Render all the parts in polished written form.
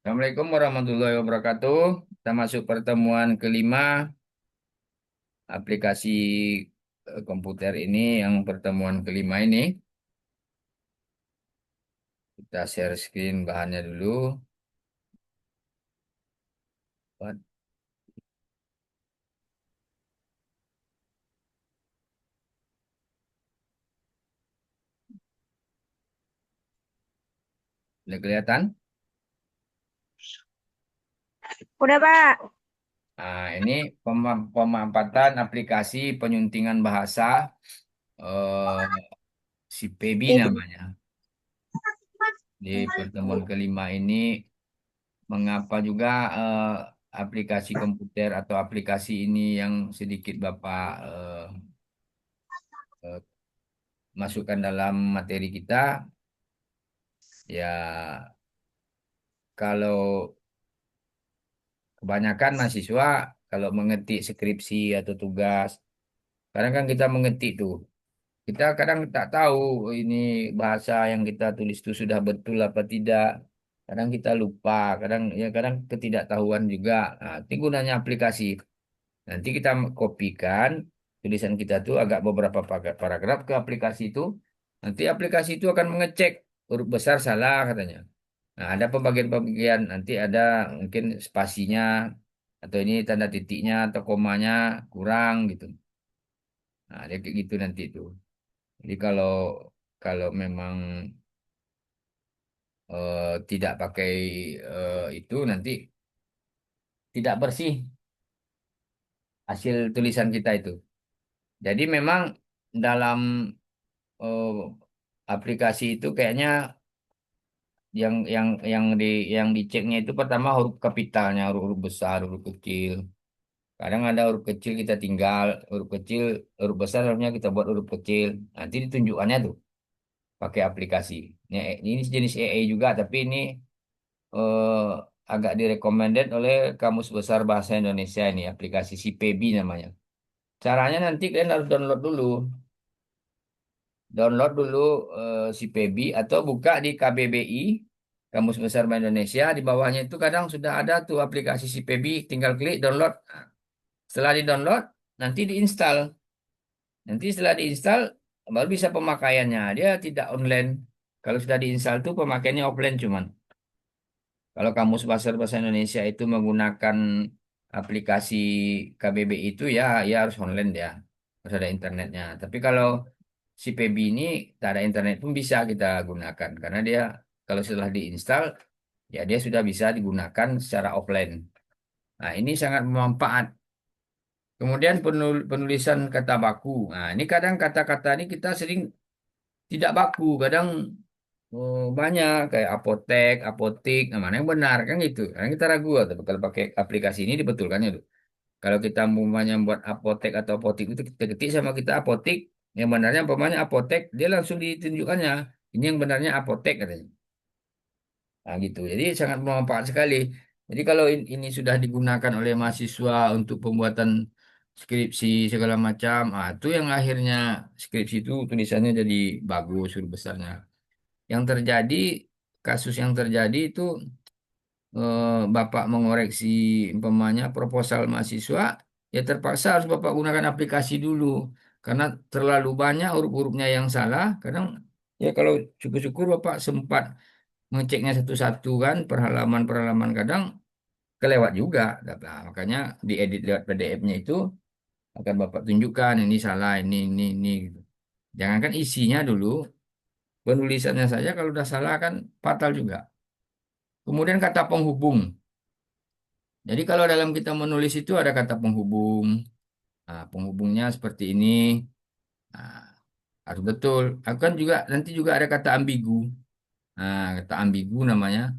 Assalamualaikum warahmatullahi wabarakatuh. Kita masuk pertemuan kelima aplikasi komputer ini, yang pertemuan kelima ini. Kita share screen bahannya dulu. Buat- Udah kelihatan? Udah, Pak. Nah, ini pemampatan aplikasi penyuntingan bahasa si PB Baby. namanya. Di pertemuan kelima ini, mengapa juga aplikasi komputer atau aplikasi ini yang sedikit Bapak eh, masukkan dalam materi kita. Ya, kalau kebanyakan mahasiswa kalau mengetik skripsi atau tugas, kadang kan kita mengetik tuh. Kita kadang tak tahu ini bahasa yang kita tulis itu sudah betul apa tidak. Kadang kita lupa, kadang ketidaktahuan juga. Nah, itu gunanya aplikasi. Nanti kita kopikan tulisan kita tuh agak beberapa paragraf ke aplikasi itu. Nanti aplikasi itu akan mengecek huruf besar salah katanya. Nah, ada pembagian-pembagian, nanti ada mungkin spasinya, atau ini tanda titiknya atau komanya kurang gitu. Nah, dia kayak gitu nanti itu. Jadi kalau kalau memang tidak pakai itu, nanti tidak bersih hasil tulisan kita itu. Jadi memang dalam eh, aplikasi itu kayaknya yang diceknya itu pertama huruf kapitalnya, huruf besar, huruf kecil. Kadang ada huruf kecil kita tinggal, huruf kecil, huruf besar harusnya kita buat huruf kecil. Nanti ditunjukkannya tuh pakai aplikasi. Ini jenis AI juga, tapi ini eh, agak direkomended oleh Kamus Besar Bahasa Indonesia, ini aplikasi si PB namanya. Caranya nanti kalian harus download dulu. Download dulu si PB atau buka di KBBI, Kamus Besar Bahasa Indonesia. Di bawahnya itu kadang sudah ada tuh aplikasi si PB, tinggal klik download. Setelah di-download, nanti diinstal. Nanti setelah diinstal, baru bisa pemakaiannya. Dia tidak online. Kalau sudah diinstal tuh pemakaiannya offline cuman. Kalau Kamus Besar Bahasa Indonesia itu menggunakan aplikasi KBBI itu, ya, ya harus online dia. Harus ada internetnya. Tapi kalau si PB ini tak ada internet pun bisa kita gunakan. Karena dia kalau setelah diinstal, ya dia sudah bisa digunakan secara offline. Nah, ini sangat bermanfaat. Kemudian penulisan kata baku. Nah, ini kadang kata-kata ini kita sering tidak baku. Kadang banyak kayak apotek, apotik. Nah, mana yang benar kan gitu. Kadang kita ragu. Tapi kalau pakai aplikasi ini dibetulkan itu. Kalau kita umpamanya buat apotek atau apotik itu kita ketik sama kita apotik. Yang benarnya umpamanya apotek, dia langsung ditunjukkannya. Ini yang benarnya apotek katanya. Nah, gitu. Jadi sangat bermanfaat sekali. Jadi kalau ini sudah digunakan oleh mahasiswa untuk pembuatan skripsi segala macam, itu yang akhirnya skripsi itu tulisannya jadi bagus huruf besarnya. Yang terjadi, kasus yang terjadi itu Bapak mengoreksi umpamanya proposal mahasiswa, ya terpaksa harus Bapak gunakan aplikasi dulu. Karena terlalu banyak huruf-hurufnya yang salah. Kadang ya kalau syukur-syukur Bapak sempat ngeceknya satu-satu kan per halaman kadang kelewat juga. Nah, makanya diedit lewat PDF-nya itu akan Bapak tunjukkan ini salah, ini gitu. Jangankan isinya dulu, penulisannya saja kalau udah salah kan fatal juga. Kemudian kata penghubung. Jadi kalau dalam kita menulis itu ada kata penghubung. Nah, penghubungnya seperti ini. Nah, harus betul. Akan juga nanti juga ada kata ambigu. Nah, kata ambigu namanya.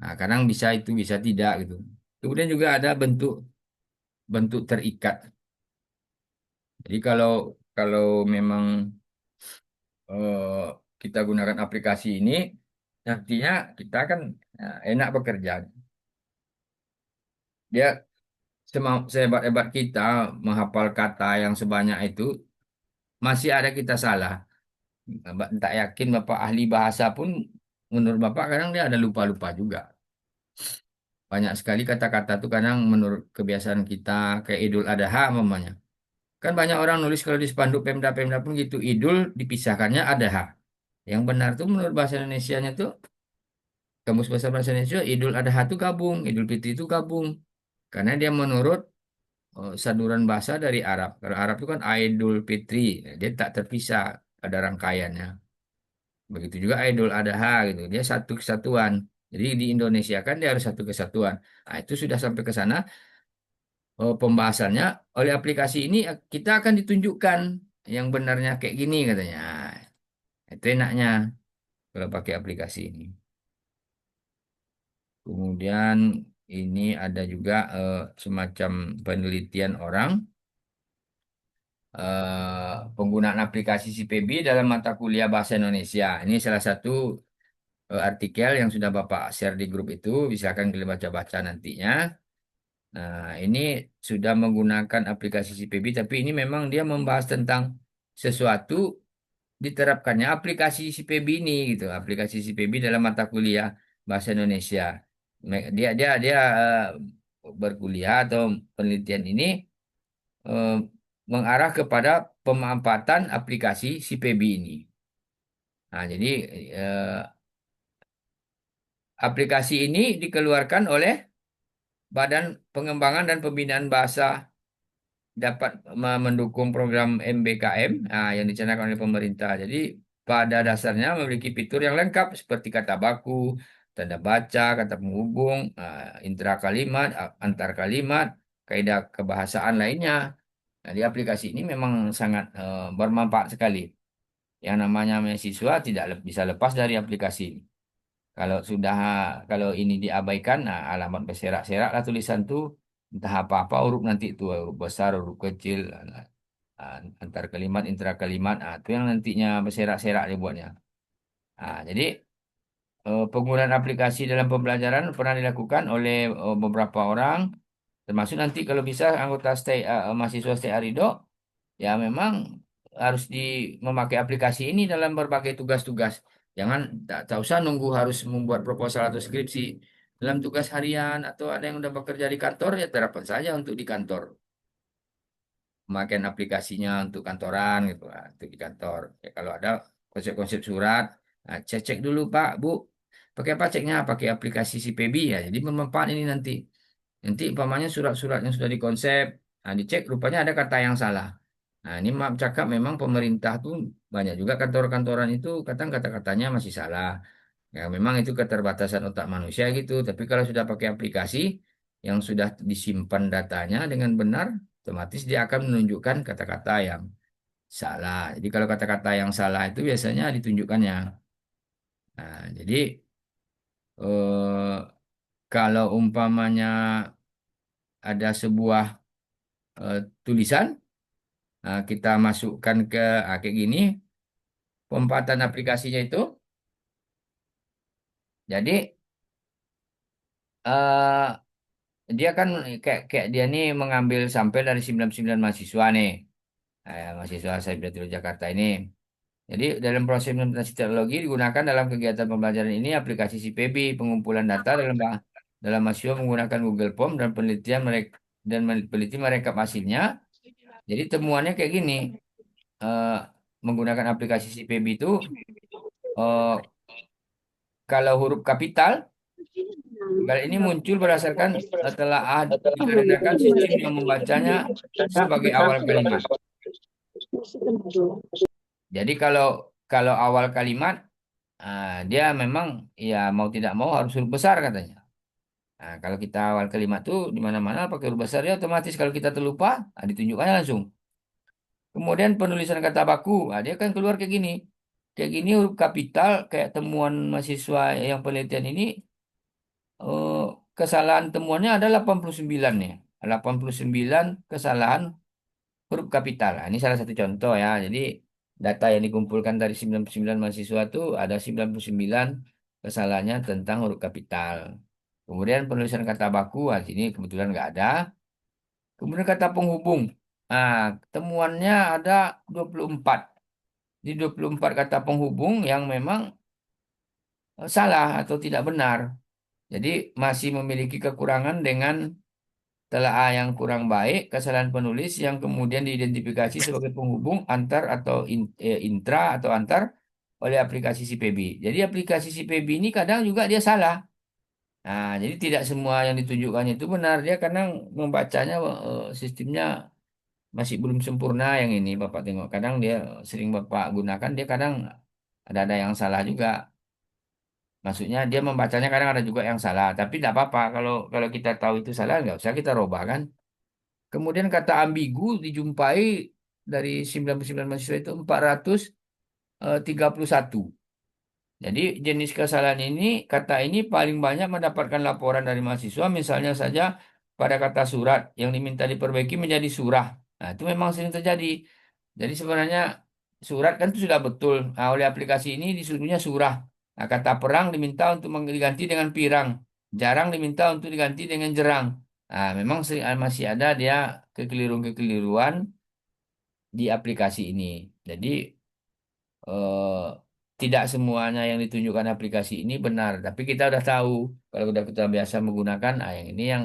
Nah, kadang bisa itu, bisa tidak gitu. Kemudian juga ada bentuk bentuk terikat. Jadi kalau kalau memang kita gunakan aplikasi ini, nantinya kita kan enak bekerja. Dia sehebat-hebat kita menghafal kata yang sebanyak itu, masih ada kita salah. Tak yakin Bapak ahli bahasa pun, menurut Bapak kadang dia ada lupa-lupa juga. Banyak sekali kata-kata tuh kadang menurut kebiasaan kita kayak Idul Adha umpamanya. Kan banyak orang nulis kalau di spanduk Pemda-Pemda pun gitu. Idul dipisahkannya Adha. Yang benar tuh menurut bahasa Indonesianya tuh Kamus Besar Bahasa Indonesia Idul Adha tuh gabung, Idul Fitri itu gabung. Karena dia menurut saduran bahasa dari Arab. Kalau Arab itu kan Idul Fitri, dia tak terpisah ada rangkaiannya. Begitu juga Idul Adha gitu, dia satu kesatuan. Jadi di Indonesia kan dia harus satu kesatuan. Nah, itu sudah sampai ke sana pembahasannya oleh aplikasi ini kita akan ditunjukkan yang benarnya kayak gini katanya. Itu enaknya kalau pakai aplikasi ini. Kemudian ini ada juga semacam penelitian orang penggunaan aplikasi CPB dalam mata kuliah bahasa Indonesia. Ini salah satu artikel yang sudah Bapak share di grup itu, silakan kalian baca-baca nantinya. Nah, ini sudah menggunakan aplikasi CPB, tapi ini memang dia membahas tentang sesuatu diterapkannya aplikasi CPB ini gitu, aplikasi CPB dalam mata kuliah bahasa Indonesia. Dia berkuliah atau penelitian ini eh, mengarah kepada pemanfaatan aplikasi CPB ini. Nah, jadi eh, aplikasi ini dikeluarkan oleh Badan Pengembangan dan Pembinaan Bahasa dapat mendukung program MBKM yang dicanangkan oleh pemerintah. Jadi pada dasarnya memiliki fitur yang lengkap seperti kata baku, tanda baca, kata penghubung, intra kalimat, antar kalimat, kaidah kebahasaan lainnya. Nah, di aplikasi ini memang sangat bermanfaat sekali. Yang namanya mahasiswa tidak bisa lepas dari aplikasi ini. Kalau sudah kalau ini diabaikan, nah alamat berserak-serak lah tulisan tuh entah apa-apa huruf nanti itu huruf besar, huruf kecil, antar kalimat, intra kalimat, itu yang nantinya berserak-serak dibuatnya. Jadi penggunaan aplikasi dalam pembelajaran pernah dilakukan oleh beberapa orang, termasuk nanti kalau bisa anggota mahasiswa stay Arido, ya memang harus memakai aplikasi ini dalam berbagai tugas-tugas. Jangan tak usah nunggu harus membuat proposal atau skripsi. Dalam tugas harian atau ada yang udah bekerja di kantor ya terapkan saja untuk di kantor. Pemakaian aplikasinya untuk kantoran gitu lah, untuk di kantor. Ya, kalau ada konsep-konsep surat, cek dulu Pak, Bu. Pakai apa ceknya? Pakai aplikasi CPB ya. Jadi bermanfaat ini nanti. Nanti umpamanya surat-surat yang sudah dikonsep, dicek rupanya ada kata yang salah. Nah, ini maaf cakap memang pemerintah tuh banyak juga kantor-kantoran itu kadang kata-katanya masih salah. Ya, memang itu keterbatasan otak manusia gitu. Tapi kalau sudah pakai aplikasi yang sudah disimpan datanya dengan benar, otomatis dia akan menunjukkan kata-kata yang salah. Jadi kalau kata-kata yang salah itu biasanya ditunjukkannya. Nah, jadi eh, kalau umpamanya ada sebuah tulisan, kita masukkan ke kayak gini, pemanfaatan aplikasinya itu. Jadi dia kan kayak kayak dia nih mengambil sampel dari 99 mahasiswa nih, mahasiswa Saibdatul Jakarta ini. Jadi dalam proses implementasi teknologi digunakan dalam kegiatan pembelajaran ini aplikasi CPB pengumpulan data dalam mahasiswa menggunakan Google Form dan penelitian mereka dan peneliti merekap hasilnya. Jadi temuannya kayak gini, eh, menggunakan aplikasi CPB itu eh, kalau huruf kapital kali ini muncul berdasarkan telaah dikarenakan sistem yang membacanya sebagai awal kalimat. Jadi kalau kalau awal kalimat dia memang ya mau tidak mau harus huruf besar katanya. Nah, kalau kita awal kalimat tuh di mana-mana pakai huruf besar ya otomatis kalau kita terlupa, ditunjukkannya langsung. Kemudian penulisan kata baku, dia kan keluar kayak gini. Kayak gini huruf kapital kayak temuan mahasiswa yang penelitian ini eh, kesalahan temuannya ada 89 nih. 89 kesalahan huruf kapital. Nah, ini salah satu contoh ya. Jadi data yang dikumpulkan dari 99 mahasiswa itu ada 99 kesalahannya tentang huruf kapital. Kemudian penulisan kata baku, sini kebetulan nggak ada. Kemudian kata penghubung. Nah, temuannya ada 24. Di 24 kata penghubung yang memang salah atau tidak benar. Jadi masih memiliki kekurangan dengan telaah yang kurang baik, kesalahan penulis yang kemudian diidentifikasi sebagai penghubung antar atau intra atau antar oleh aplikasi CPB. Jadi aplikasi CPB ini kadang juga dia salah. Nah, jadi tidak semua yang ditunjukkannya itu benar. Dia kadang membacanya sistemnya masih belum sempurna yang ini Bapak tengok. Kadang dia sering Bapak gunakan, dia kadang ada yang salah juga. Maksudnya dia membacanya kadang ada juga yang salah. Tapi tidak apa-apa kalau kalau kita tahu itu salah, nggak usah kita robah kan. Kemudian kata ambigu dijumpai dari 99 mahasiswa itu 431. Jadi jenis kesalahan ini, kata ini paling banyak mendapatkan laporan dari mahasiswa, misalnya saja pada kata surat yang diminta diperbaiki menjadi surah. Nah, itu memang sering terjadi. Jadi sebenarnya surat kan itu sudah betul. Nah, oleh aplikasi ini disuruhnya surah. Nah, kata perang diminta untuk diganti dengan pirang. Jarang diminta untuk diganti dengan jerang. Nah, memang masih ada dia kekeliruan-kekeliruan di aplikasi ini. Jadi eh, tidak semuanya yang ditunjukkan aplikasi ini benar, tapi kita udah tahu kalau udah kita biasa menggunakan, yang ini yang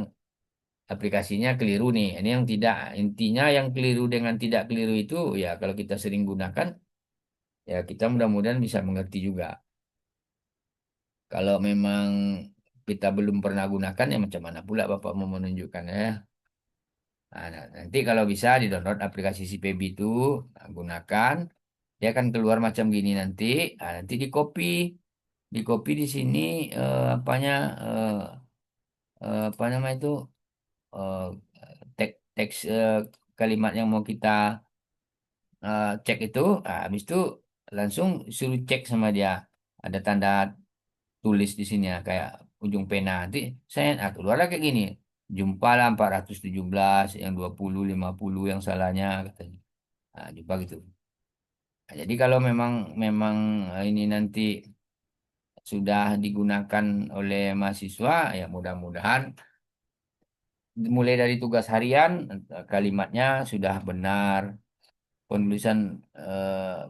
aplikasinya keliru nih, ini yang tidak. Intinya yang keliru dengan tidak keliru itu ya kalau kita sering gunakan ya kita mudah-mudahan bisa mengerti juga. Kalau memang kita belum pernah gunakan ya macam mana pula Bapak mau menunjukkan ya. Nanti kalau bisa di-download aplikasi CPB itu, gunakan. Dia akan keluar macam gini nanti. Nanti di copy di sini apanya apa nama itu eh, teks kalimat yang mau kita cek itu. Habis itu langsung suruh cek sama dia. Ada tanda tulis di sini ya, kayak ujung pena. Nanti saya keluar kayak gini. Jumpalah 417 yang 20 50 yang salahnya katanya. Jumpa gitu. Jadi kalau memang memang ini nanti sudah digunakan oleh mahasiswa, ya mudah-mudahan mulai dari tugas harian kalimatnya sudah benar, penulisan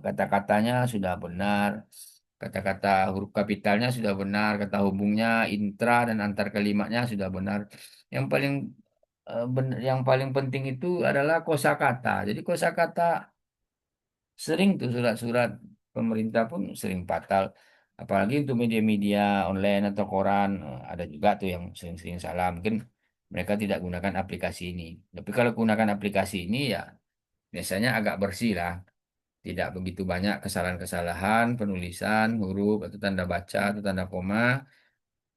kata-katanya sudah benar, kata-kata huruf kapitalnya sudah benar, kata hubungnya, intra dan antar kalimatnya sudah benar. Yang paling yang paling penting itu adalah kosakata. Jadi kosakata sering tuh surat-surat pemerintah pun sering fatal. Apalagi untuk media-media online atau koran, ada juga tuh yang sering-sering salah. Mungkin mereka tidak gunakan aplikasi ini. Tapi kalau gunakan aplikasi ini ya biasanya agak bersih lah. Tidak begitu banyak kesalahan-kesalahan, penulisan, huruf, atau tanda baca, atau tanda koma,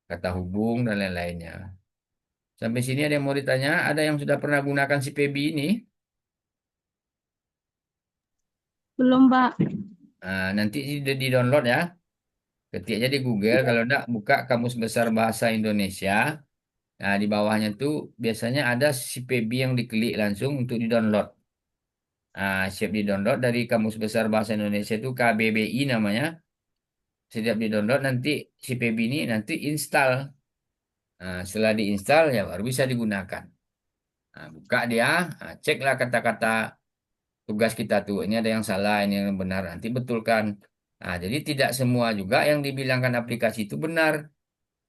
kata hubung, dan lain-lainnya. Sampai sini ada yang mau ditanya? Ada yang sudah pernah gunakan si PB ini? Belum, Pak. Nanti di-download ya. Ketik aja di Google, kalau enggak buka Kamus Besar Bahasa Indonesia. Nah, di bawahnya tuh biasanya ada si PB yang diklik langsung untuk di-download. Siap di-download dari Kamus Besar Bahasa Indonesia itu KBBI namanya. Setiap di-download nanti si PB ini nanti install. Setelah diinstal ya baru bisa digunakan. Buka dia, ceklah kata-kata tugas kita tuh. Ini ada yang salah, ini yang benar. Nanti betulkan. Jadi tidak semua juga yang dibilangkan aplikasi itu benar.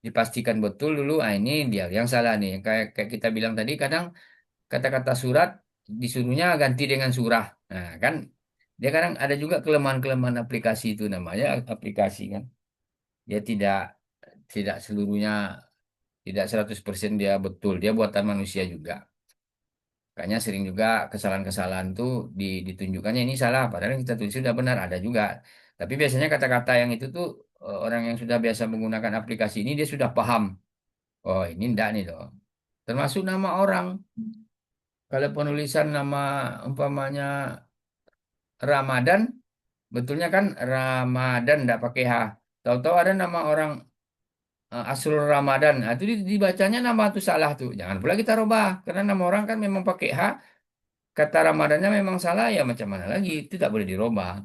Dipastikan betul dulu. Ini dia yang salah nih. Kayak kita bilang tadi, kadang kata-kata surat disuruhnya ganti dengan surah. Kan dia kadang ada juga kelemahan-kelemahan aplikasi itu, namanya aplikasi kan. Dia tidak tidak seluruhnya, tidak 100% dia betul. Dia buatan manusia juga. Kayaknya sering juga kesalahan-kesalahan tuh ditunjukkannya ini salah, padahal yang kita tulis sudah benar, ada juga. Tapi biasanya kata-kata yang itu tuh orang yang sudah biasa menggunakan aplikasi ini dia sudah paham. Oh, ini enggak nih loh. Termasuk nama orang. Kalau penulisan nama umpamanya Ramadan, betulnya kan Ramadan enggak pakai H. Tahu-tahu ada nama orang Asrul Ramadan. Itu dibacanya nama itu salah tuh. Jangan pula kita rubah karena nama orang kan memang pakai H. Kata Ramadannya memang salah ya macam mana lagi. Itu tidak boleh dirubah.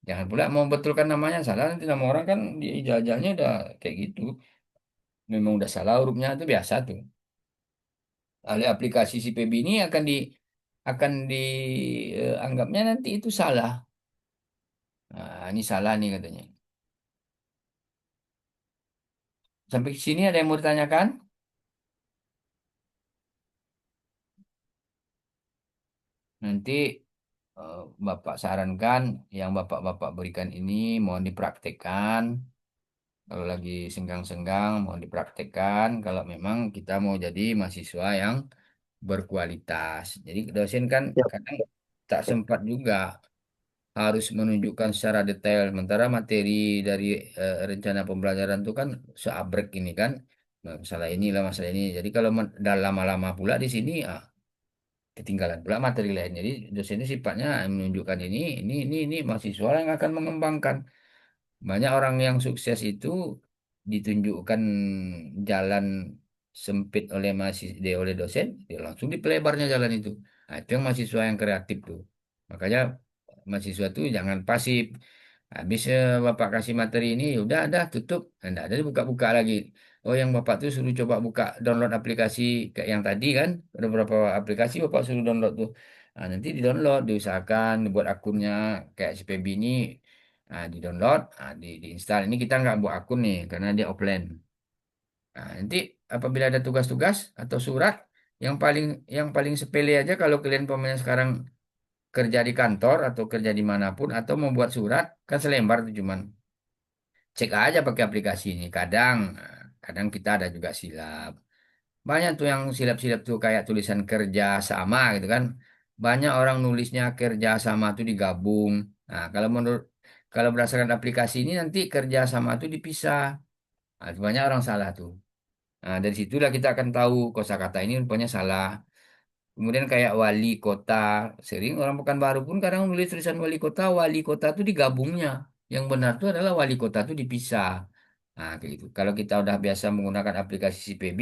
Jangan pula mau betulkan namanya salah. Nanti nama orang kan di ijazahnya udah kayak gitu. Memang udah salah hurufnya itu biasa tuh. Oleh aplikasi si PB ini akan dianggapnya nanti itu salah. Ini salah nih katanya. Sampai sini ada yang mau ditanyakan? Nanti eh, Bapak sarankan yang Bapak-Bapak berikan ini mau dipraktekkan. Kalau lagi senggang-senggang mau dipraktekkan. Kalau memang kita mau jadi mahasiswa yang berkualitas. Jadi dosen kan Ya, kadang tak sempat juga harus menunjukkan secara detail. Sementara materi dari rencana pembelajaran itu kan seabrek ini kan. Masalah inilah masalah ini. Jadi kalau dah lama-lama pula di sini, ketinggalan pula materi lain. Jadi dosen itu sifatnya menunjukkan ini mahasiswa yang akan mengembangkan. Banyak orang yang sukses itu ditunjukkan jalan sempit oleh mahasiswa oleh dosen, dia langsung dipelebarnya jalan itu. Nah, itu yang mahasiswa yang kreatif tuh. Makanya mahasiswa tuh jangan pasif. Habis Bapak kasih materi ini, ya udah ada tutup. Nah, ada buka-buka lagi. Oh, yang Bapak tuh suruh coba buka download aplikasi kayak yang tadi kan. Ada beberapa aplikasi Bapak suruh download tuh. Nah, nanti di-download, diusahakan dibuat akunnya kayak si PB ini. Nah, di-download, diinstal. Ini kita nggak buat akun nih karena dia offline. Nah, nanti apabila ada tugas-tugas atau surat yang paling sepele aja kalau kalian pemain sekarang kerja di kantor atau kerja dimanapun atau membuat surat kan selembar tuh cuman cek aja pakai aplikasi ini. Kadang kita ada juga silap. Banyak tuh yang silap-silap tuh kayak tulisan kerja sama gitu kan. Banyak orang nulisnya kerja sama tuh digabung. Nah, kalau berdasarkan aplikasi ini nanti kerja sama tuh dipisah. Nah, itu banyak orang salah tuh. Nah, dari situlah kita akan tahu kosakata ini rupanya salah. Kemudian kayak wali kota, sering orang Pekanbaru pun kadang nulis tulisan wali kota itu digabungnya. Yang benar itu adalah wali kota itu dipisah. Nah, kayak gitu. Kalau kita udah biasa menggunakan aplikasi CPB,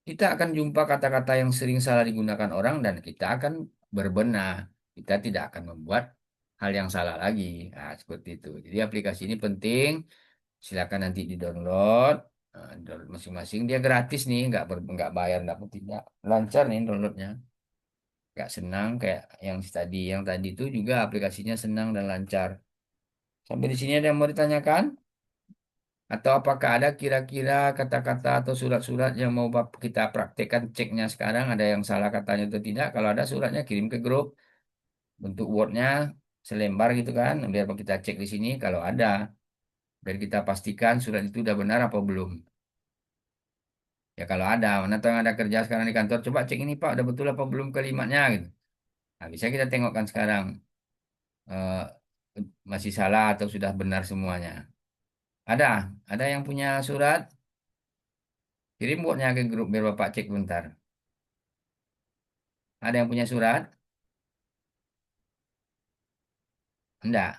kita akan jumpa kata-kata yang sering salah digunakan orang dan kita akan berbenah. Kita tidak akan membuat hal yang salah lagi. Nah, seperti itu. Jadi aplikasi ini penting. Silakan nanti di-download. Nah, download masing-masing. Dia gratis nih, nggak bayar, nggak tidak. Lancar nih downloadnya. Nggak senang kayak yang tadi itu juga aplikasinya senang dan lancar. Sampai di sini ada yang mau ditanyakan? Atau apakah ada kira-kira kata-kata atau surat-surat yang mau kita praktekkan ceknya sekarang ada yang salah katanya atau tidak? Kalau ada suratnya kirim ke grup bentuk Word-nya selembar gitu kan, biar kita cek di sini kalau ada, biar kita pastikan surat itu udah benar apa belum. Ya kalau ada, mana tahu yang ada kerja sekarang di kantor, coba cek ini Pak, udah betul apa belum kalimatnya gitu. Nah, bisa kita tengokkan sekarang eh, masih salah atau sudah benar semuanya. Ada, ada yang punya surat, kirim Word-nya ke grup biar Bapak cek bentar. Ada yang punya surat? Enggak,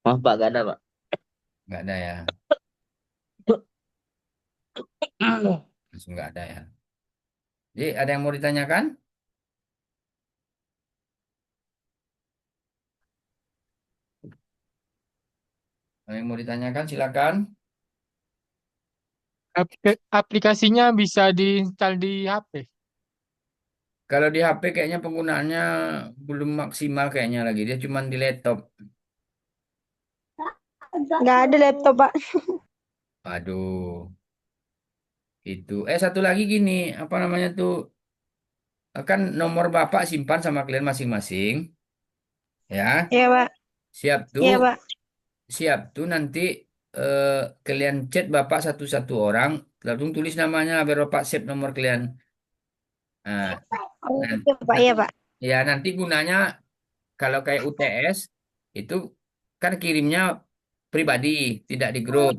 maaf Pak, gak ada Pak. enggak ada ya. Langsung enggak ada ya. Jadi ada yang mau ditanyakan? Ada yang mau ditanyakan silakan. Aplikasinya bisa diinstal di HP. Kalau di HP kayaknya penggunaannya belum maksimal kayaknya lagi. Dia cuma di laptop. Nggak ada laptop, Pak. Aduh, itu. Satu lagi gini, apa namanya tuh? Kan nomor Bapak simpan sama kalian masing-masing, ya. Iya, Pak. Siap tuh, Iya, Pak. siap tuh nanti eh, kalian chat Bapak satu-satu orang, lalu tulis namanya biar Bapak save nomor kalian. Nah, Oh, nah, iya, Pak. nah, Iya, Pak. ya nanti gunanya kalau kayak UTS itu kan kirimnya pribadi, tidak di grup.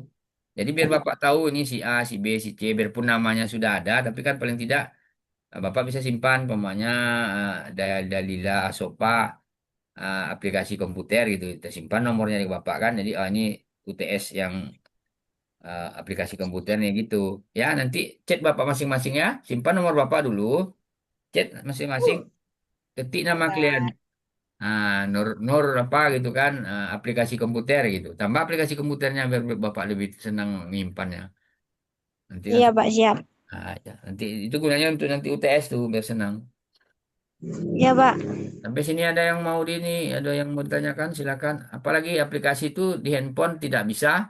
Jadi biar Bapak tahu ini si A, si B, si C, biarpun namanya sudah ada, tapi kan paling tidak Bapak bisa simpan, umpamanya Dalila Asopa, aplikasi komputer gitu. Kita simpan nomornya di Bapak kan. Jadi ini UTS yang aplikasi komputernya gitu. Ya nanti chat Bapak masing-masing ya, simpan nomor Bapak dulu, chat masing-masing, ketik nama klien. Nur Nur apa gitu kan, aplikasi komputer gitu. Tambah aplikasi komputernya biar Bapak lebih senang menyimpannya. Nanti Iya, langsung. Pak. Siap. Ya. Nanti itu gunanya untuk nanti UTS tuh biar senang. Iya, Pak. Sampai sini ada yang mau di ini, ada yang mau ditanyakan, silakan. Apalagi aplikasi itu di handphone tidak bisa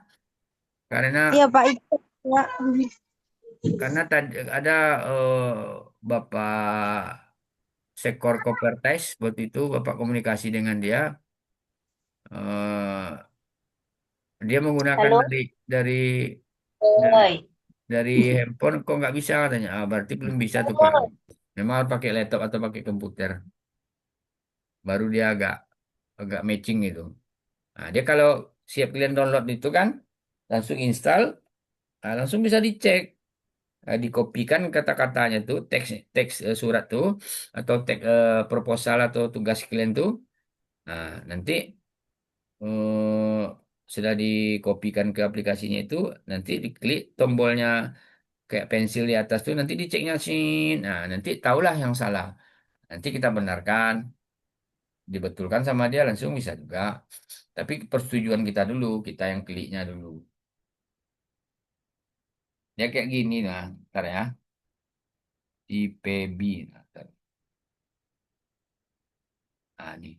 karena Iya, Pak. Ya. Karena tadi ada Bapak Sekor Kopertais waktu itu Bapak komunikasi dengan dia, eh, dia menggunakan Halo. dari dari Oi. dari handphone kok nggak bisa katanya. Ah, berarti belum bisa tuh Pak. Memang harus pakai laptop atau pakai komputer. Baru dia agak agak matching gitu. Nah, dia kalau siap kalian download itu kan langsung install, nah, langsung bisa dicek. Dikopikan kata-katanya tuh teks teks surat tuh atau teks proposal atau tugas kalian tuh. Nah, nanti eh, sudah dikopikan ke aplikasinya itu, nanti diklik tombolnya kayak pensil di atas tuh, nanti diceknya sih. Nah, nanti tahulah yang salah. Nanti kita benarkan, dibetulkan sama dia langsung bisa juga. Tapi persetujuan kita dulu, kita yang kliknya dulu. Ya kayak gini nah, ntar ya. IPB. Nah, ntar. Nah, nih.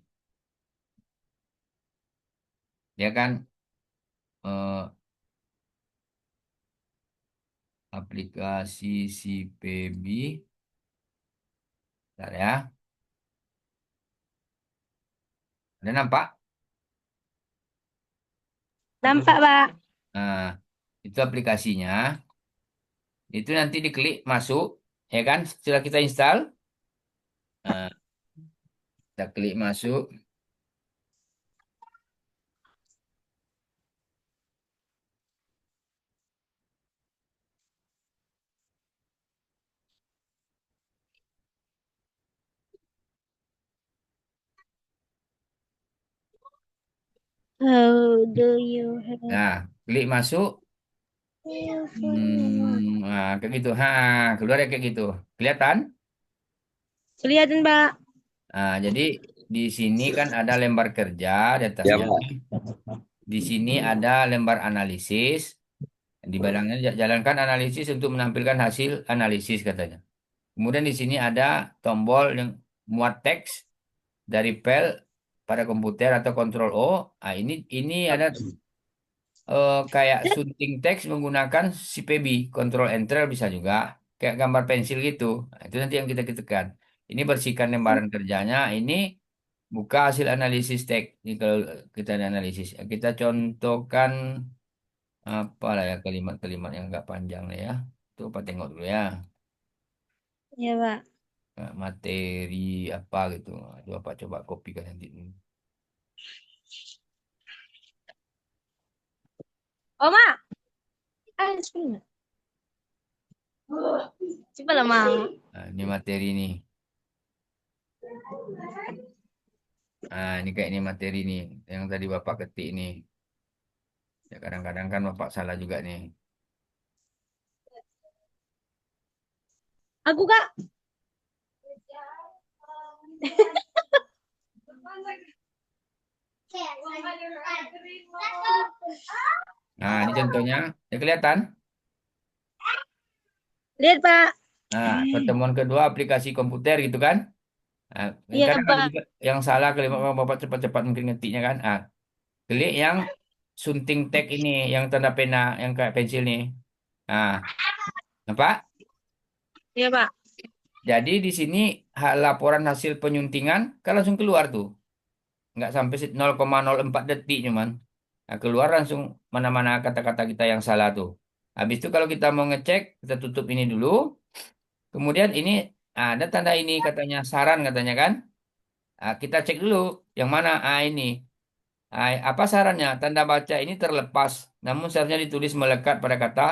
Dia kan eh, aplikasi si PB. Ntar ya. Ada nampak? Nampak, Pak. Nah, itu aplikasinya. Itu nanti diklik masuk, ya kan? Setelah kita install, nah, kita klik masuk. How do you have Nah, klik masuk. your phone? Nah, kayak gitu. Ha, keluar ya kayak gitu. Kelihatan? Kelihatan, Pak. Nah, jadi di sini kan ada lembar kerja di Ya, atasnya. Pak. Di sini ada lembar analisis. Di belakangnya jalankan analisis untuk menampilkan hasil analisis katanya. Kemudian di sini ada tombol yang muat teks dari file pada komputer atau Ctrl O. Nah, ini ada kayak sunting teks menggunakan si PB, Ctrl Enter bisa juga. Kayak gambar pensil gitu. Nah, itu nanti yang kita ketikkan. Ini bersihkan lembaran kerjanya. Ini buka hasil analisis teks. Ini kalau kita ada analisis. Kita contohkan apa lah ya kalimat-kalimat yang agak panjang lah ya. Itu apa tengok dulu ya. Ya, Pak. Materi apa gitu. Itu apa coba kopikan nanti. Oma, sini. Coba lah, Mang. Nah, ini materi nih. Nah, ini kayak ini materi nih yang tadi Bapak ketik nih. Ya kadang-kadang kan Bapak salah juga nih. Aku, Kak. Nah, ini contohnya. Ya kelihatan? Lihat, Pak. Nah, pertemuan kedua aplikasi komputer gitu kan? Nah, ini Iya, kadang ada Pak. juga yang salah kalimat Bapak cepat-cepat mungkin ngetiknya kan. Ah, klik yang sunting tag ini, yang tanda pena, yang kayak pensil nih. Nah, nampak? Iya, Pak. Jadi di sini laporan hasil penyuntingan kan langsung keluar tuh. Nggak sampai 0,04 detik cuman. Nah, keluar langsung mana-mana kata-kata kita yang salah tuh. Habis itu kalau kita mau ngecek, kita tutup ini dulu. Kemudian ini ada tanda ini katanya saran katanya kan. Kita cek dulu yang mana. Ini. Apa sarannya? Tanda baca ini terlepas. Namun seharusnya ditulis melekat pada kata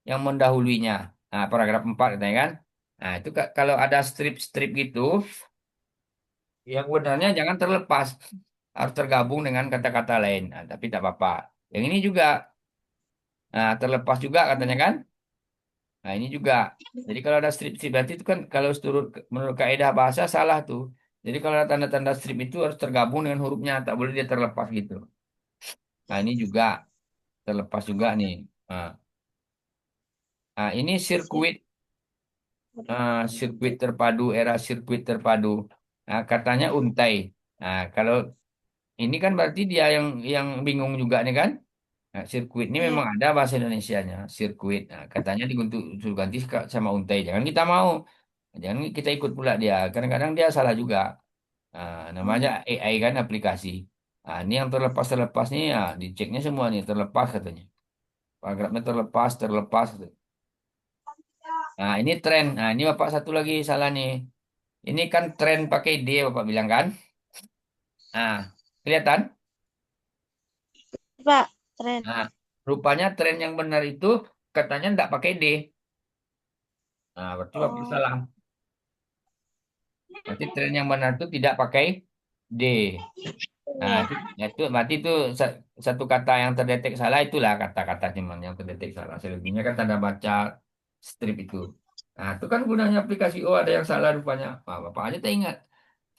yang mendahulunya. Nah, paragraf 4 katanya kan. Nah, itu kalau ada strip-strip gitu, yang benarnya jangan terlepas. Harus tergabung dengan kata-kata lain. Nah, tapi tak apa-apa. Yang ini juga terlepas juga katanya kan. Nah, ini juga. Jadi kalau ada strip-strip berarti itu kan kalau menurut kaidah bahasa salah tuh. Jadi kalau ada tanda-tanda strip itu harus tergabung dengan hurufnya, tak boleh dia terlepas gitu. Nah, ini juga terlepas juga nih. Nah, ini sirkuit terpadu era sirkuit terpadu. Nah, katanya untai. Nah, kalau ini kan berarti dia yang bingung juga nih kan. Nah, sirkuit ini Iya. memang ada bahasa Indonesianya, sirkuit. Nah, katanya disuruh ganti sama untai. Jangan kita mau. Jangan kita ikut pula dia. Kadang-kadang dia salah juga. Nah, namanya AI kan aplikasi. Nah, ini yang terlepas-terlepas nih, ya, diceknya semua nih, terlepas katanya. Paragrafnya terlepas, terlepas. Nah, ini tren. Nah, ini Bapak satu lagi salah nih. Ini kan tren pakai D, Bapak bilang kan? Nah, kelihatan? Pak, tren. Nah, rupanya tren yang benar itu katanya enggak pakai D. Nah, berarti Bapak Oh, salah. Berarti tren yang benar itu tidak pakai D. Nah, iya. itu berarti itu satu kata yang terdetek salah itulah kata-kata cuman yang terdetek salah. Selebihnya kan tanda baca strip itu. Nah, itu kan gunanya aplikasi. Oh, ada yang salah rupanya. Nah, Bapak aja tak ingat.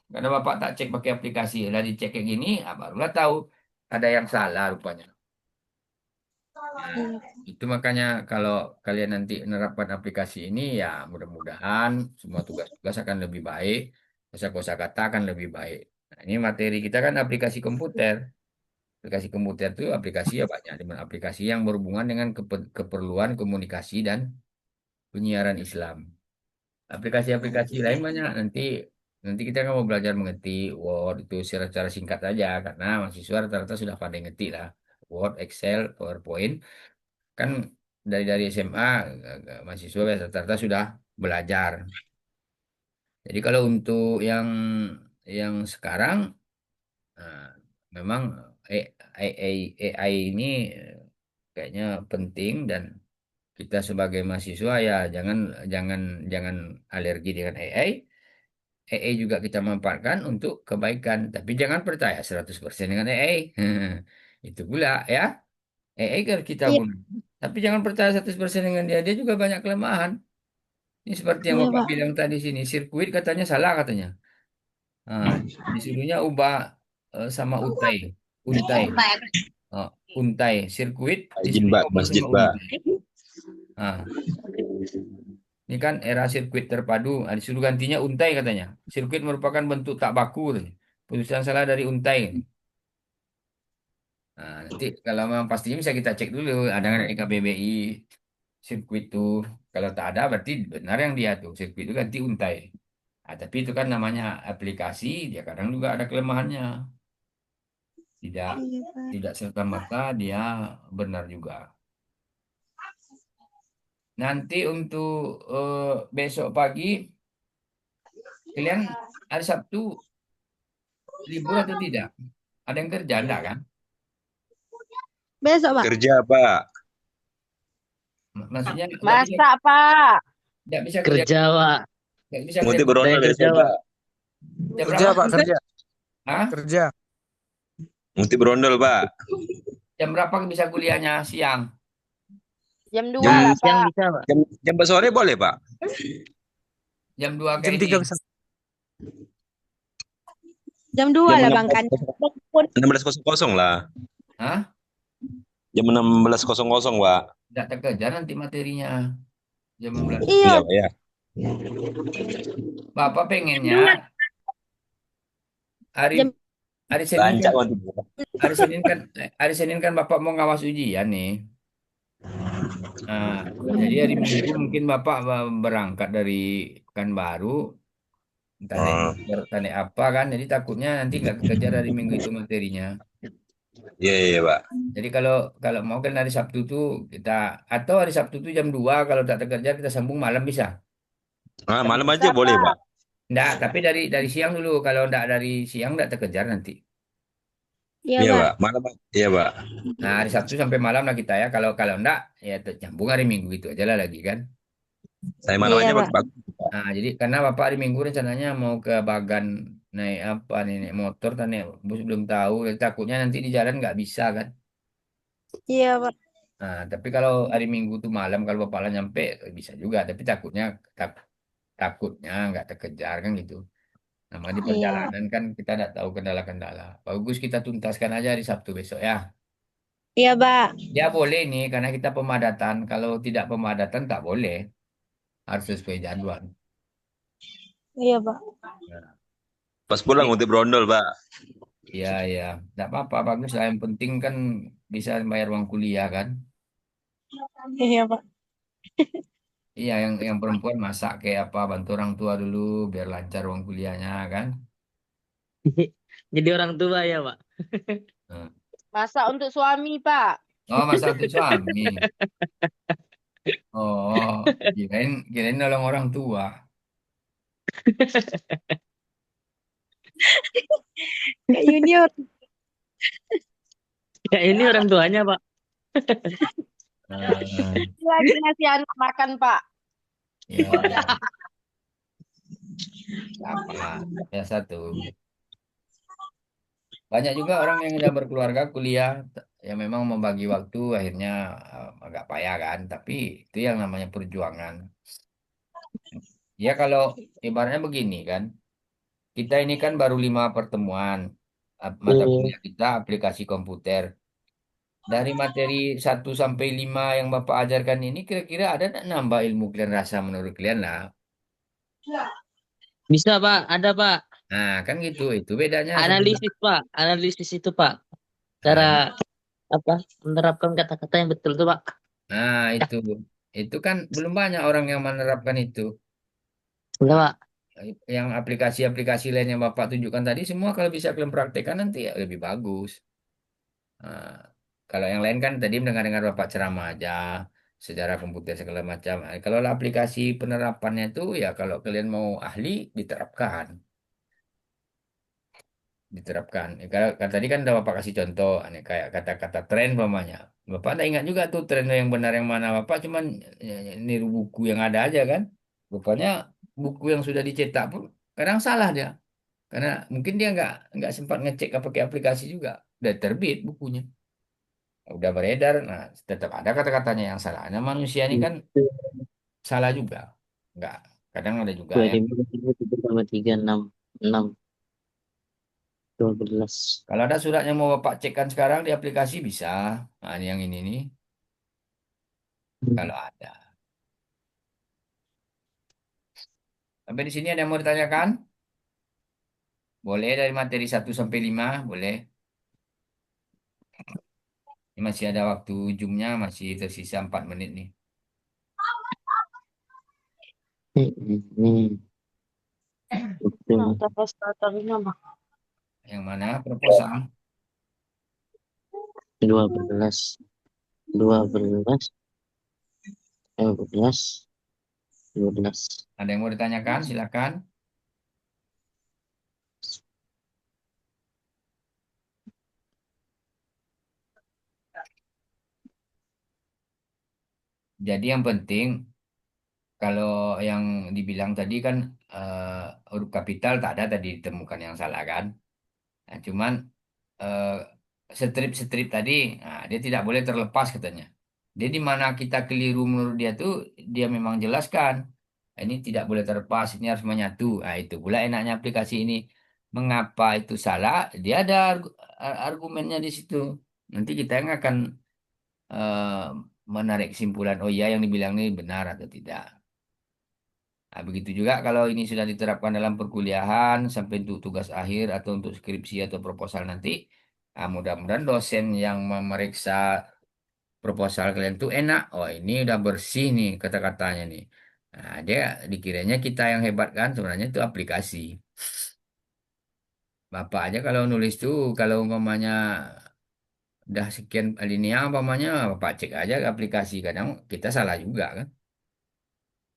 Karena Bapak tak cek pakai aplikasi. Lah dicek kayak gini, barulah tahu ada yang salah rupanya. Nah, Iya. itu makanya kalau kalian nanti menerapkan aplikasi ini, ya mudah-mudahan semua tugas-tugas akan lebih baik, kosakata akan lebih baik. Nah, ini materi kita kan aplikasi komputer. Aplikasi komputer itu aplikasi ya banyak, di mana aplikasi yang berhubungan dengan keperluan komunikasi dan penyiaran Islam. Aplikasi-aplikasi lain banyak. Nanti nanti kita kan mau belajar mengetik Word itu secara singkat saja, karena mahasiswa rata-rata sudah pandai ngetik lah. Word, Excel, PowerPoint. Kan dari SMA mahasiswa rata-rata sudah belajar. Jadi kalau untuk yang sekarang eh, memang AI ini kayaknya penting dan kita sebagai mahasiswa ya jangan jangan alergi dengan AI. AI juga kita manfaatkan untuk kebaikan, tapi jangan percaya 100% dengan AI. Itu pula ya. AI kan kita Iya, guna. Tapi jangan percaya 100% dengan dia. Dia juga banyak kelemahan. Ini seperti yang iya, Bapak Pak. bilang tadi sini, sirkuit katanya salah katanya. Nah, disuruhnya ubah sama untai. Untai. Oh, untai. Sirkuit Izin disuruhnya Mbak, ubah masjid sama Mbak. untai. Nah, ini kan era sirkuit terpadu. Nah, disuruh gantinya untai katanya. Sirkuit merupakan bentuk tak baku katanya. Putusan salah dari untai. Nah, nanti kalau memang pastinya bisa kita cek dulu. Ada nggak di KBBI sirkuit itu. Kalau tak ada berarti benar yang dia tuh. Sirkuit itu ganti untai. Nah, tapi itu kan namanya aplikasi. Dia kadang juga ada kelemahannya. Tidak Iya, Pak. tidak serta-merta dia benar juga. Nanti untuk besok pagi, kalian hari Sabtu libur atau tidak? Ada yang kerja enggak kan? Besok, Pak. Kerja Pak. Maksudnya Masak, Pak. enggak bisa kerja Kerja, Pak. enggak bisa kerja Muti Saya berondol kerja, besok Pak. Pak. jam Kerja berapa? Pak, kerja. Hah? Kerja. Muti berondol Pak. Jam berapa bisa kuliahnya siang? Jam 2 Jam lah, Siang Pak. bisa, Pak. jam sore boleh Pak? Jam 2 Jam kayak ini. 3 bisa. Jam 2 Jam lah, Bang, kan. 16.00 lah. Hah? Jam 16.00 Pak. Enggak terkejar nanti materinya. Jam 16. Iya, Iya Pak ya. Bapak jam pengennya 2. hari Jam hari Senin Lancak kan nanti. hari Senin kan hari Senin kan Bapak mau ngawas ujian nih. Nah, jadi hari Minggu mungkin Bapak berangkat dari Pekanbaru, entah naik Oh, motor, entah naik apa kan. Jadi takutnya nanti nggak kekejar hari Minggu itu materinya. iya iya Pak. Jadi kalau kalau mau kan hari Sabtu tuh kita atau hari Sabtu tuh jam 2 kalau tak terkejar kita sambung malam bisa. Ah, Tapi malam bisa, aja boleh Pak. Pak. enggak, tapi dari siang dulu. Kalau enggak dari siang enggak terkejar nanti. Iya, Iya Pak. Pak. Malam iya Pak. Nah, hari Sabtu sampai malam lah kita ya. Kalau kalau enggak ya nyambung hari Minggu itu aja lah lagi kan. Saya malam Iya, aja Pak. bagus. Nah, jadi karena Bapak hari Minggu rencananya mau ke Bagan naik apa nih, naik motor kan naik bus belum tahu. Jadi takutnya nanti di jalan nggak bisa kan. Iya, Pak. Nah, tapi kalau hari Minggu tuh malam kalau Bapak lah nyampe bisa juga. Tapi takutnya nggak terkejar kan gitu. Nama di Iya, Pak. perjalanan kan kita nggak tahu kendala-kendala. Bagus kita tuntaskan aja hari Sabtu besok ya. Iya, Pak. Ya boleh nih karena kita pemadatan. Kalau tidak pemadatan tak boleh. Harus sesuai jadwal. Iya, Pak. Nah, Pas pulang jadi, muti berondol Pak. ya, ya. Tidak apa-apa, bagus lah. Yang penting kan bisa bayar uang kuliah kan. Iya, Pak. Iya, yang perempuan masak kayak apa, bantu orang tua dulu biar lancar uang kuliahnya kan. Jadi orang tua ya, Pak. Nah. Masak untuk suami, Pak. Oh, masak untuk suami. Oh, kirain nolong orang tua. Kak Junior. Ya ini orang tuanya, Pak. Eh, Lagi ngasih anak makan, Pak. ya, apa? Ya satu. Banyak juga orang yang sudah berkeluarga kuliah yang memang membagi waktu akhirnya agak payah kan. Tapi itu yang namanya perjuangan. Ya kalau ibaratnya begini kan. Kita ini kan baru 5 pertemuan mata Hmm. kuliah kita aplikasi komputer. Dari materi 1 sampai 5 yang Bapak ajarkan ini kira-kira ada nggak nambah ilmu kalian rasa menurut kalian lah. Bisa, Pak. Ada, Pak. Nah, kan gitu. Itu bedanya sebenarnya. Analisis, Pak. Analisis itu, Pak. Nah, Cara apa? Menerapkan kata-kata yang betul tuh, Pak. nah, itu kan belum banyak orang yang menerapkan itu. Enggak, Nah, Pak. yang aplikasi-aplikasi lain yang Bapak tunjukkan tadi semua kalau bisa kalian praktekkan nanti ya lebih bagus. Nah, kalau yang lain kan tadi mendengar-dengar Bapak ceramah aja, sejarah komputer segala macam. Kalau aplikasi penerapannya itu ya kalau kalian mau ahli diterapkan. Diterapkan. Kalau tadi kan udah Bapak kasih contoh, kayak kata-kata tren umpamanya. Bapak tak ingat juga tuh tren yang benar yang mana. Bapak cuman niru buku yang ada aja kan. Rupanya buku yang sudah dicetak pun kadang salah dia. Karena mungkin dia nggak sempat ngecek pakai aplikasi juga. Udah terbit bukunya. Udah beredar. Nah, tetap ada kata-katanya yang salah. Nah, manusia ini kan salah juga. Nggak. Kadang ada juga Dua yang ribu tiga tambah tiga enam enam 12. kalau ada surat yang mau Bapak cekkan sekarang di aplikasi bisa. Nah, ini yang ini nih. Kalau ada. Sampai di sini ada yang mau ditanyakan? Boleh dari materi 1 sampai 5, boleh. Ini masih ada waktu ujungnya, masih tersisa 4 menit nih. Ini Nah, betul. tes starternya, Pak. Yang mana proposal? 12 12 12 12. Ada yang mau ditanyakan? Silakan. Jadi yang penting, kalau yang dibilang tadi kan huruf kapital tak ada tadi ditemukan yang salah kan? Nah, cuman eh, strip-strip tadi, nah, dia tidak boleh terlepas katanya. Dia di mana kita keliru menurut dia tuh, dia memang jelaskan. Ini tidak boleh terlepas, ini harus menyatu. Nah, itu pula enaknya aplikasi ini. Mengapa itu salah? Dia ada argumennya di situ. Nanti kita yang akan eh, menarik kesimpulan, oh iya yang dibilang ini benar atau tidak. Nah, begitu juga kalau ini sudah diterapkan dalam perkuliahan sampai untuk tugas akhir atau untuk skripsi atau proposal nanti, mudah-mudahan dosen yang memeriksa proposal kalian tuh enak. Oh ini udah bersih nih kata-katanya nih. Nah, dia dikiranya kita yang hebat kan sebenarnya itu aplikasi. Bapak aja kalau nulis tuh kalau umpamanya udah sekian alinea umpamanya Bapak cek aja ke aplikasi kadang kita salah juga kan.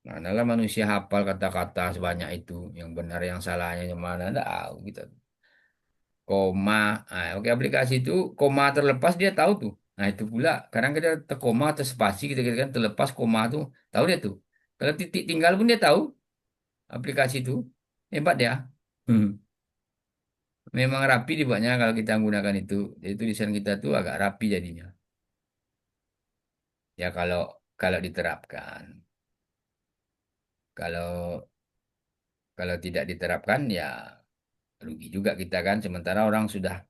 Nah, adalah manusia hafal kata-kata sebanyak itu, yang benar yang salahnya yang mana enggak tahu gitu. Koma, oke aplikasi itu koma terlepas dia tahu tuh. Nah itu pula kadang kita terkoma atau spasi kita kan terlepas koma tuh tahu dia tuh. Kalau titik tinggal pun dia tahu aplikasi itu hebat dia. Hmm. Memang rapi dibuatnya kalau kita menggunakan itu. Jadi tulisan kita tuh agak rapi jadinya. Ya kalau diterapkan. Kalau kalau tidak diterapkan ya rugi juga kita kan. Sementara orang sudah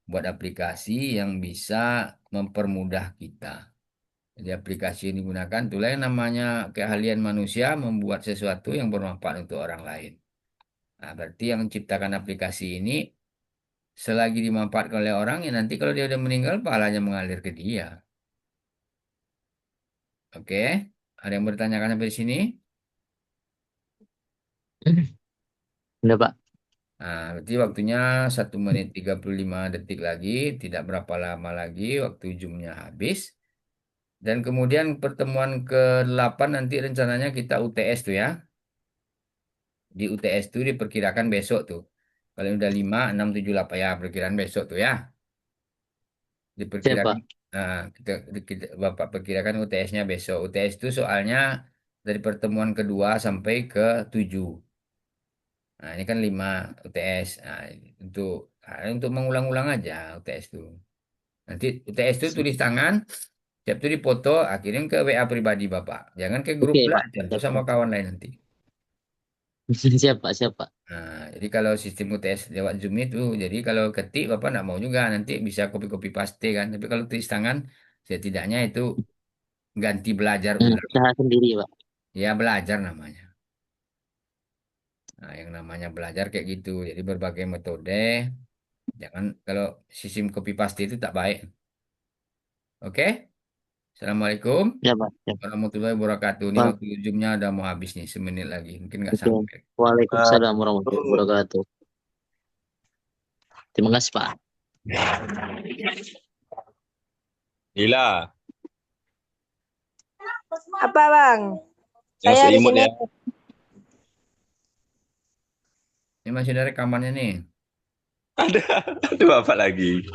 buat aplikasi yang bisa mempermudah kita. Jadi aplikasi yang digunakan itulah yang namanya keahlian manusia membuat sesuatu yang bermanfaat untuk orang lain. Nah, berarti yang menciptakan aplikasi ini selagi dimanfaatkan oleh orang, ya nanti kalau dia udah meninggal, pahalanya mengalir ke dia. Oke, ada yang bertanyakan sampai di sini? Udah, Pak. Nah, berarti waktunya 1 menit 35 detik lagi, tidak berapa lama lagi waktu Zoom-nya habis. Dan kemudian pertemuan ke-8 nanti rencananya kita UTS tuh ya. Di UTS tuh diperkirakan besok tuh. Kalau udah 5, 6, 7, 8 ya perkiraan besok tuh ya. Siapa? Diperkirakan, nah, Bapak perkirakan UTS-nya besok. UTS itu soalnya dari pertemuan kedua sampai ke 7. Nah, ini kan 5 UTS. Nah, untuk untuk mengulang-ulang aja UTS itu. Nanti UTS itu tulis tangan, siap itu dipoto, kirim ke WA pribadi Bapak. Jangan ke grup Oke, Pak. belajar tuh Siapa? sama kawan lain nanti. Siapa? Siapa? Nah, jadi kalau sistem UTS lewat Zoom itu, jadi kalau ketik Bapak nggak mau juga nanti bisa copy-copy paste kan. Tapi kalau tulis tangan, setidaknya itu ganti belajar ulang. Usaha sendiri, Pak. Ya belajar namanya. Nah, yang namanya belajar kayak gitu. Jadi berbagai metode. Jangan kalau sistem copy paste itu tak baik. Oke? Assalamualaikum Ya, Pak. Siapa? warahmatullahi wabarakatuh. Ini Pak. waktu Zoom-nya udah mau habis nih, semenit lagi. Mungkin nggak Oke. sampai. Waalaikumsalam warahmatullahi wabarakatuh. Terima kasih, Pak. Gila. Apa Bang? Yang Saya di seimut sini. ya. Ini masih ada rekamannya nih. Ada apa lagi?